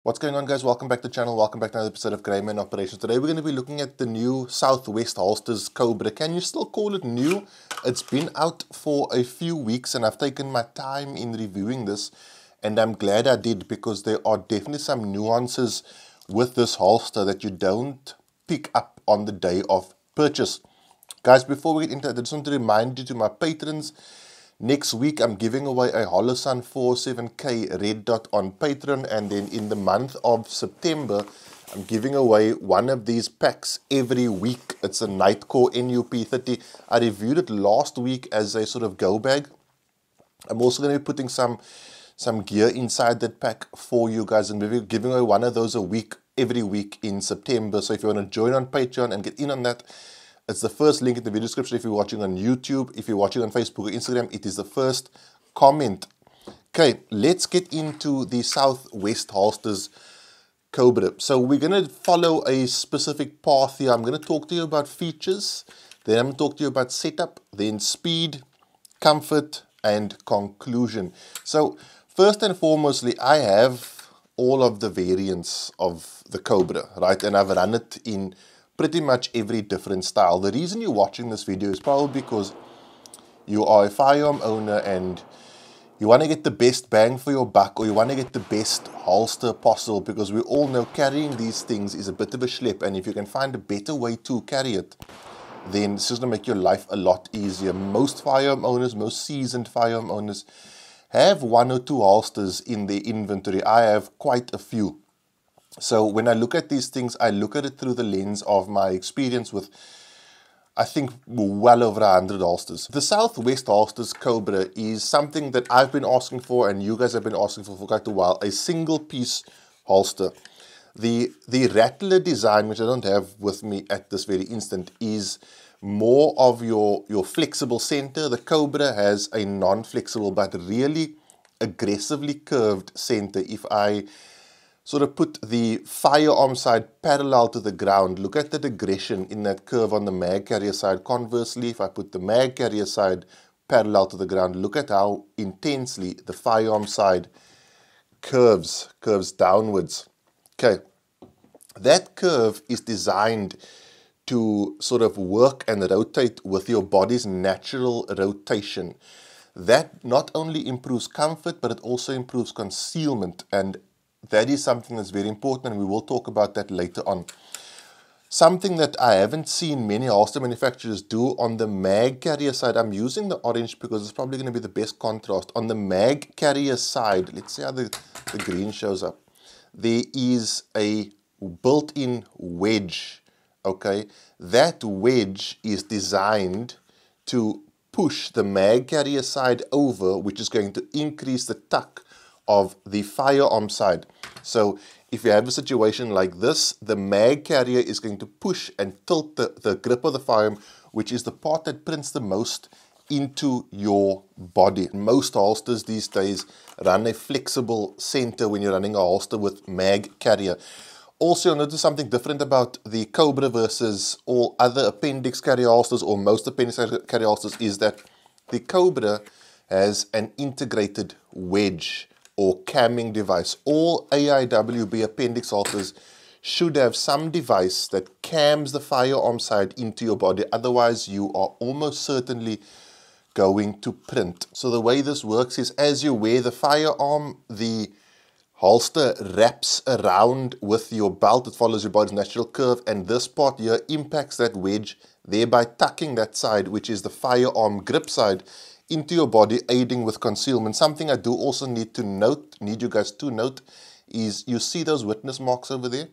What's going on, guys? Welcome back to the channel. Welcome back to another episode of Greyman Operations. Today we're going to be looking at the new Southwest Holsters Cobra. Can you still call it new? It's been out for a few weeks and I've taken my time in reviewing this, and I'm glad I did because there are definitely some nuances with this holster that you don't pick up on the day of purchase. Guys, before we get into it, I just want to remind you to my patrons, next week I'm giving away a Holosun 47K red dot on Patreon, and then in the month of September I'm giving away one of these packs every week. It's a Nightcore NUP30. I reviewed it last week as a sort of go bag. I'm also going to be putting some gear inside that pack for you guys, and we'll be giving away one of those a week every week in September. So if you want to join on Patreon and get in on that, it's the first link in the video description. If you're watching on YouTube, if you're watching on Facebook or Instagram, it is the first comment. Okay, let's get into the Southwest Holsters Cobra. So we're going to follow a specific path here. I'm going to talk to you about features, then I'm going to talk to you about setup, then speed, comfort, and conclusion. So first and foremostly, I have all of the variants of the Cobra, right? And I've run it in pretty much every different style. The reason you're watching this video is probably because you are a firearm owner and you want to get the best bang for your buck, or you want to get the best holster possible, because we all know carrying these things is a bit of a schlep, and if you can find a better way to carry it, then it's just going to make your life a lot easier. Most firearm owners, most seasoned firearm owners have one or two holsters in their inventory. I have quite a few. So when I look at these things, I look at it through the lens of my experience with, I think, well over 100 holsters. The Southwest Holsters Cobra is something that I've been asking for, and you guys have been asking for quite a while, a single piece holster. The Rattler design, which I don't have with me at this very instant, is more of your flexible center. The Cobra has a non-flexible but really aggressively curved center. If I sort of put the firearm side parallel to the ground, look at the aggression in that curve on the mag carrier side. Conversely, if I put the mag carrier side parallel to the ground, look at how intensely the firearm side curves downwards. Okay, that curve is designed to sort of work and rotate with your body's natural rotation. That not only improves comfort, but it also improves concealment, and that is something that's very important, and we will talk about that later on. Something that I haven't seen many holster manufacturers do on the mag carrier side, I'm using the orange because it's probably going to be the best contrast. On the mag carrier side, let's see how the green shows up. There is a built-in wedge, okay? That wedge is designed to push the mag carrier side over, which is going to increase the tuck of the firearm side. So if you have a situation like this, the mag carrier is going to push and tilt the grip of the firearm, which is the part that prints the most into your body. Most holsters these days run a flexible center when you're running a holster with mag carrier. Also, you'll notice something different about the Cobra versus all other appendix carrier holsters, or most appendix carrier holsters, is that the Cobra has an integrated wedge or camming device. All AIWB appendix holsters should have some device that cams the firearm side into your body. Otherwise, you are almost certainly going to print. So the way this works is, as you wear the firearm, the holster wraps around with your belt. It follows your body's natural curve, and this part here impacts that wedge, thereby tucking that side, which is the firearm grip side, into your body, aiding with concealment. Something I do also need you guys to note, is you see those witness marks over there?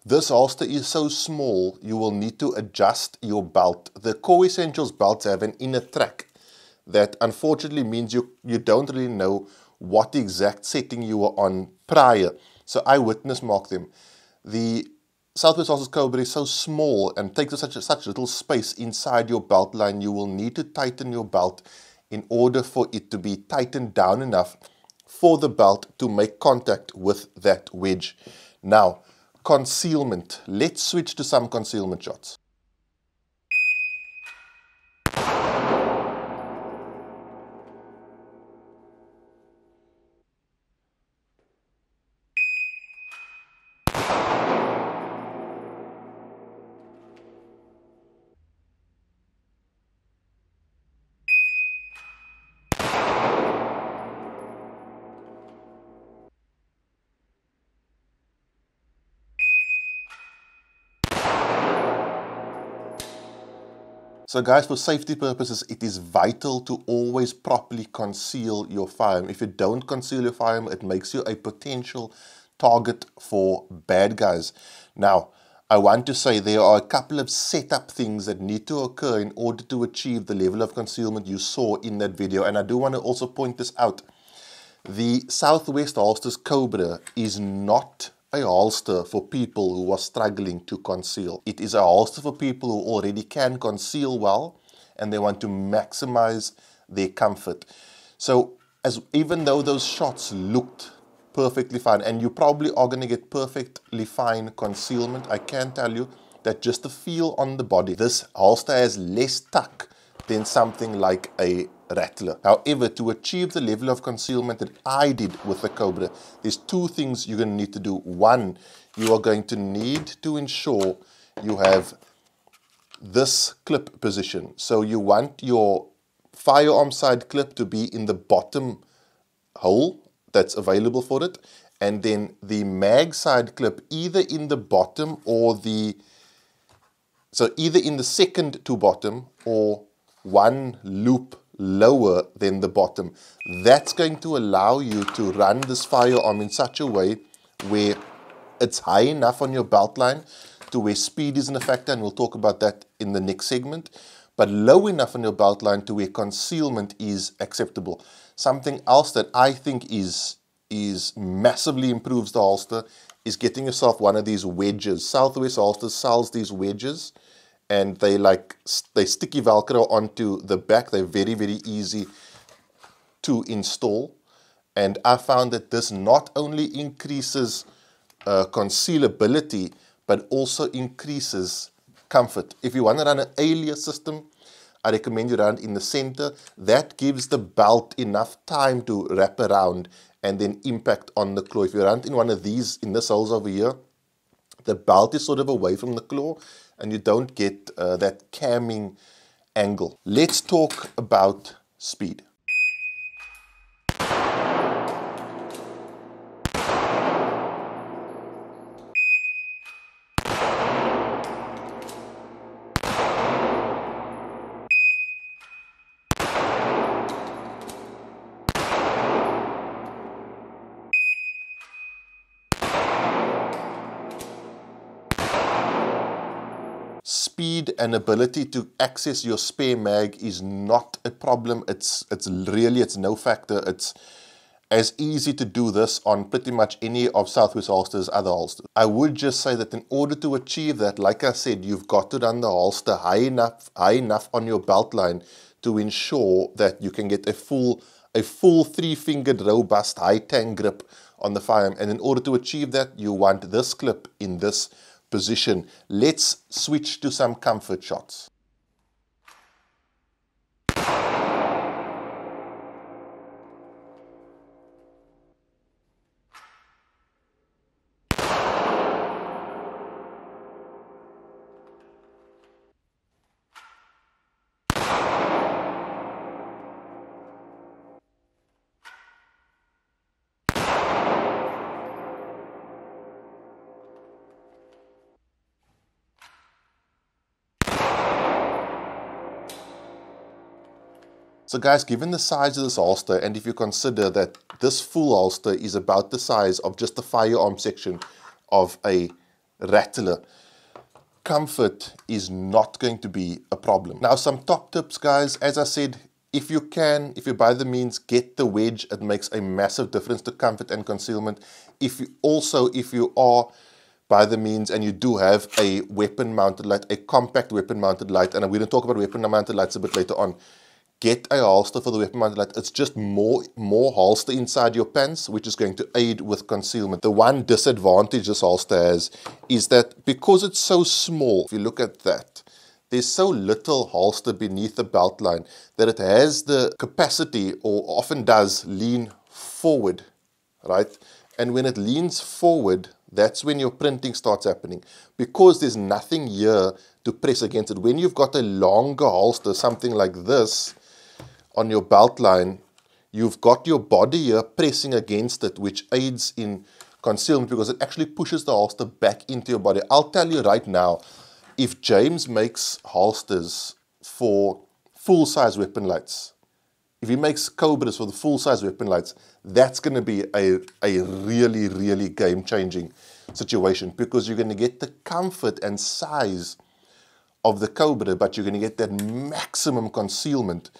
This holster is so small, you will need to adjust your belt. The Core Essentials belts have an inner track that unfortunately means you don't really know what exact setting you were on prior. So I witness mark them. The Southwest Holsters Cobra is so small and takes such little space inside your belt line, you will need to tighten your belt in order for it to be tightened down enough for the belt to make contact with that wedge. Now, concealment. Let's switch to some concealment shots. So guys, for safety purposes, it is vital to always properly conceal your firearm. If you don't conceal your firearm, it makes you a potential target for bad guys. Now, I want to say there are a couple of setup things that need to occur in order to achieve the level of concealment you saw in that video. And I do want to also point this out. The Southwest Holsters Cobra is not a holster for people who are struggling to conceal. It is a holster for people who already can conceal well and they want to maximize their comfort. So even though those shots looked perfectly fine, and you probably are going to get perfectly fine concealment, I can tell you that just the feel on the body, this holster has less tuck than something like a rattler. However, to achieve the level of concealment that I did with the Cobra, there's two things you're going to need to do. One, you are going to need to ensure you have this clip position. So you want your firearm side clip to be in the bottom hole that's available for it, and then the mag side clip either in the bottom or either in the second to bottom or one loop lower than the bottom. That's going to allow you to run this firearm in such a way where it's high enough on your belt line to where speed isn't a factor, and we'll talk about that in the next segment, but low enough on your belt line to where concealment is acceptable. Something else that I think is massively improves the holster is getting yourself one of these wedges. Southwest Holsters sells these wedges, and they sticky Velcro onto the back. They're very, very easy to install, and I found that this not only increases concealability but also increases comfort. If you want to run an alias system, I recommend you run it in the center. That gives the belt enough time to wrap around and then impact on the claw. If you run it in one of these, in this holes over here, the belt is sort of away from the claw and you don't get that camming angle. Let's talk about speed. Speed and ability to access your spare mag is not a problem. It's no factor. It's as easy to do this on pretty much any of Southwest Holsters' other holsters. I would just say that in order to achieve that, like I said, you've got to run the holster high enough on your belt line to ensure that you can get a full three-fingered, robust, high-tang grip on the firearm. And in order to achieve that, you want this clip in this position. Let's switch to some comfort shots. So guys, given the size of this holster, and if you consider that this full holster is about the size of just the firearm section of a rattler, comfort is not going to be a problem. Now, some top tips, guys. As I said, if you by the means, get the wedge. It makes a massive difference to comfort and concealment. If you are by the means and you do have a weapon mounted light, a compact weapon mounted light, and we're going to talk about weapon mounted lights a bit later on, get a holster for the weapon mounted light. It's just more holster inside your pants, which is going to aid with concealment. The one disadvantage this holster has is that because it's so small, if you look at that, there's so little holster beneath the belt line that it has the capacity, or often does, lean forward, right? And when it leans forward, that's when your printing starts happening, because there's nothing here to press against it. When you've got a longer holster, something like this, on your belt line, you've got your body here pressing against it, which aids in concealment because it actually pushes the holster back into your body. I'll tell you right now, if James makes holsters for full-size weapon lights, if he makes Cobras for the full-size weapon lights, that's going to be a really, really game-changing situation, because you're going to get the comfort and size of the Cobra, but you're going to get that maximum concealment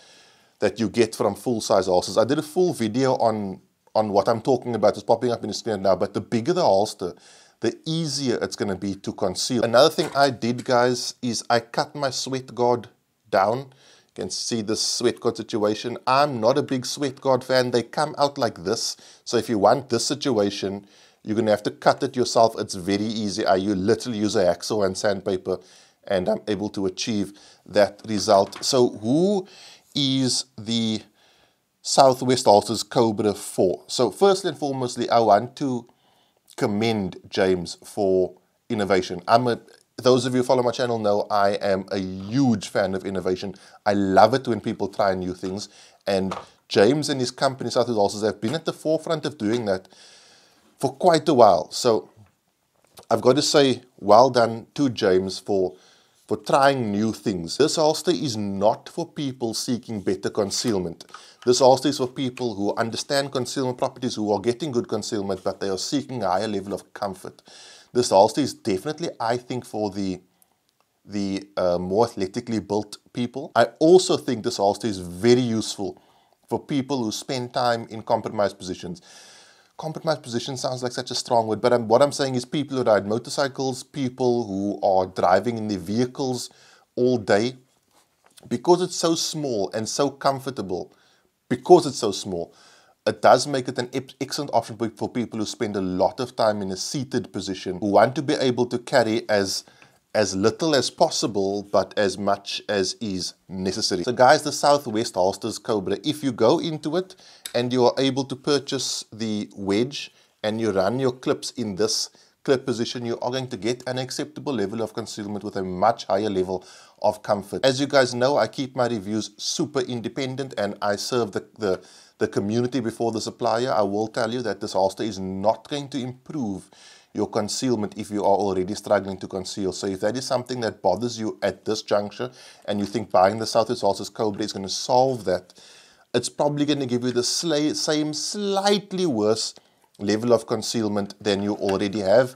that you get from full-size holsters. I did a full video on what I'm talking about. It's popping up in the screen now, but the bigger the holster, the easier it's going to be to conceal. Another thing I did, guys, is I cut my sweat guard down. You can see this sweat guard situation. I'm not a big sweat guard fan. They come out like this. So if you want this situation, you're going to have to cut it yourself. It's very easy. You literally use a hacksaw and sandpaper, and I'm able to achieve that result. So who is the Southwest Holsters Cobra for? So firstly and foremostly, I want to commend James for innovation. Those of you who follow my channel know I am a huge fan of innovation. I love it when people try new things, and James and his company Southwest Holsters have been at the forefront of doing that for quite a while. So I've got to say well done to James for trying new things. This holster is not for people seeking better concealment. This holster is for people who understand concealment properties, who are getting good concealment, but they are seeking a higher level of comfort. This holster is definitely, I think, for the more athletically built people. I also think this holster is very useful for people who spend time in compromised positions. Compromised position sounds like such a strong word, but what I'm saying is people who ride motorcycles, people who are driving in their vehicles all day. Because it's so small and so comfortable, because it's so small, it does make it an excellent option for people who spend a lot of time in a seated position, who want to be able to carry as little as possible, but as much as is necessary. So guys, the Southwest Holsters Cobra, if you go into it and you are able to purchase the wedge and you run your clips in this clip position, you are going to get an acceptable level of concealment with a much higher level of comfort. As you guys know, I keep my reviews super independent and I serve the community before the supplier. I will tell you that this holster is not going to improve your concealment if you are already struggling to conceal. So if that is something that bothers you at this juncture and you think buying the Southwest Holsters Cobra is going to solve that, it's probably going to give you the same slightly worse level of concealment than you already have,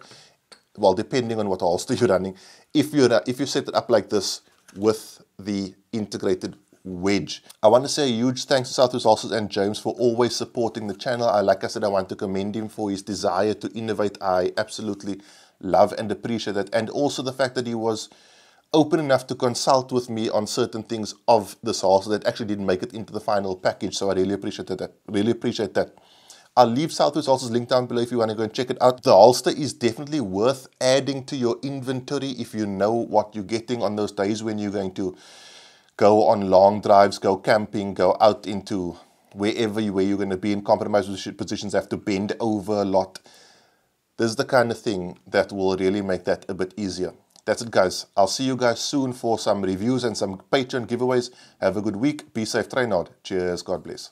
well, depending on what holster you're running. If you set it up like this with the integrated wedge. I want to say a huge thanks to Southwest Holsters and James for always supporting the channel. Like I said, I want to commend him for his desire to innovate. I absolutely love and appreciate that, and also the fact that he was open enough to consult with me on certain things of this holster that actually didn't make it into the final package. So I really appreciate that. Really appreciate that. I'll leave Southwest Holsters link down below if you want to go and check it out. The holster is definitely worth adding to your inventory if you know what you're getting on those days when you're going to go on long drives, go camping, go out into where you're going to be in compromised positions, have to bend over a lot. This is the kind of thing that will really make that a bit easier. That's it, guys. I'll see you guys soon for some reviews and some Patreon giveaways. Have a good week. Be safe. Train hard. Cheers. God bless.